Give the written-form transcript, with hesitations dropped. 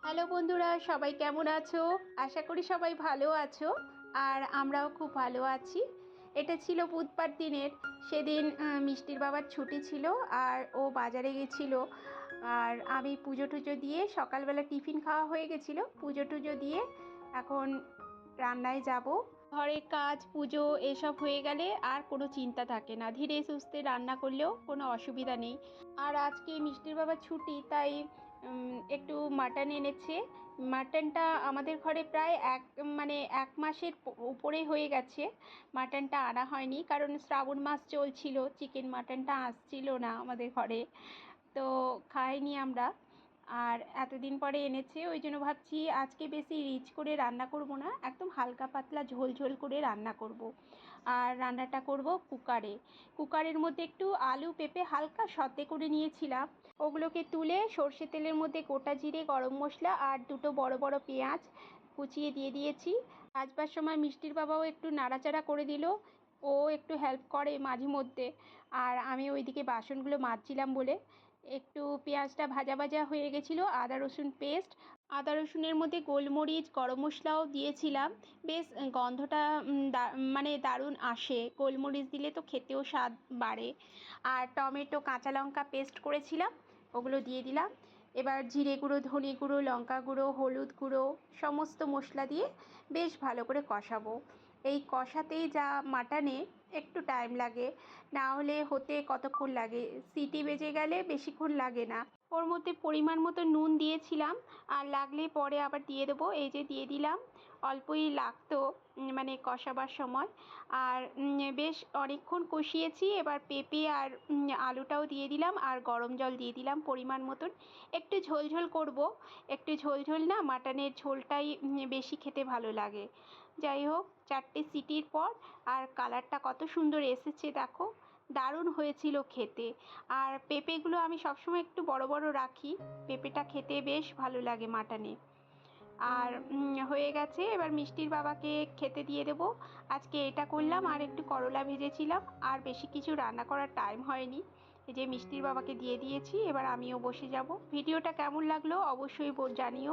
Hello বন্ধুরা, সবাই কেমন আছো? আশা করি সবাই ভালো আছো। আর আমরাও খুব ভালো আছি। এটা ছিল বুধবার দিনের। সেদিন মিষ্টির বাবার ছুটি ছিল আর ও বাজারে গেছিল। আর আমি পুজো টুজো দিয়ে সকালবেলা টিফিন খাওয়া হয়ে গেছিলো। পুজো টুজো দিয়ে এখন রান্নায় যাব। ঘরের কাজ পুজো এসব হয়ে গেলে আর কোনো চিন্তা থাকে না, ধীরে সুস্থে রান্না করলেও কোনো অসুবিধা নেই। আর আজকে মিষ্টির বাবার ছুটি, তাই একটু মাটন এনেছে। মাটনটা আমাদের ঘরে প্রায় এক মাসের উপরে হয়ে গেছে মাটনটা আনা হয়নি, কারণ শ্রাবণ মাস চলছিল, চিকেন মাটনটা আসছিল না আমাদের ঘরে, তো খাইনি আমরা। আর এতদিন পরে এনেছে, ওই জন্য ভাবছি আজকে বেশি রিচ করে রান্না করব না, একদম হালকা পাতলা ঝোল ঝোল করে রান্না করব। আর রান্নাটা করব কুকারে। কুকারের মধ্যে একটু আলু পেঁপে হালকা সতে করে নিয়েছিলাম, ওগুলোকে তুলে সর্ষে তেলের মধ্যে গোটা জিরে, গরম মশলা আর দুটো বড় বড় পেঁয়াজ কুচিয়ে দিয়ে দিয়েছি। ভাজবার সময় মিষ্টির বাবাও একটু নাড়াচাড়া করে দিল, ও একটু হেল্প করে মাঝে মধ্যে। আর আমি ওইদিকে বাসনগুলো মাজছিলাম বলে একটু পেঁয়াজটা ভাজা ভাজা হয়ে গেছিলো। আদা রসুনের মধ্যে গোলমরিচ গরম মশলাও দিয়েছিলাম, বেশ গন্ধটা দারুণ আসে, গোলমরিচ দিলে তো খেতেও স্বাদ বাড়ে। আর টমেটো কাঁচা লঙ্কা পেস্ট করেছিলাম, ওগুলো দিয়ে দিলাম। এবার জিরে গুঁড়ো, ধনে গুঁড়ো, লঙ্কা গুঁড়ো, হলুদ গুঁড়ো সমস্ত মশলা দিয়ে বেশ ভালো করে কষাবো। এই কষাতেই যা মাটনে একটু টাইম লাগে, না হলে হতে কতক্ষণ লাগে, সিটি বেজে গেলে বেশিক্ষণ লাগে না। ওর মধ্যে পরিমাণ মতো নুন দিয়েছিলাম, আর লাগলে পরে আবার দিয়ে দেবো। এই যে দিয়ে দিলাম, অল্পই লাগতো কষাবার সময়। আর বেশ অনেকক্ষণ কষিয়েছি। এবার পেঁপে আর আলুটাও দিয়ে দিলাম, আর গরম জল দিয়ে দিলাম পরিমাণ মতন। একটু ঝোল ঝোল করব, একটু ঝোল ঝোল না, মাটনের ঝোলটাই বেশি খেতে ভালো লাগে। যাই হোক, 4টে সিটির পর আর কালারটা কত সুন্দর এসেছে দেখো, দারুণ হয়েছিল খেতে। আর পেঁপেগুলো আমি সবসময় একটু বড় বড় রাখি, পেঁপেটা খেতে বেশ ভালো লাগে মাটনে। আর হয়ে গেছে, এবার মিষ্টির বাবাকে খেতে দিয়ে দেবো। আজকে এটা করলাম, আর একটু করলা ভেজেছিলাম, আর বেশি কিছু রান্না করার টাইম হয়নি। এই যে মিষ্টির বাবাকে দিয়ে দিয়েছি, এবার আমিও বসে যাব। ভিডিওটা কেমন লাগলো অবশ্যই জানিও।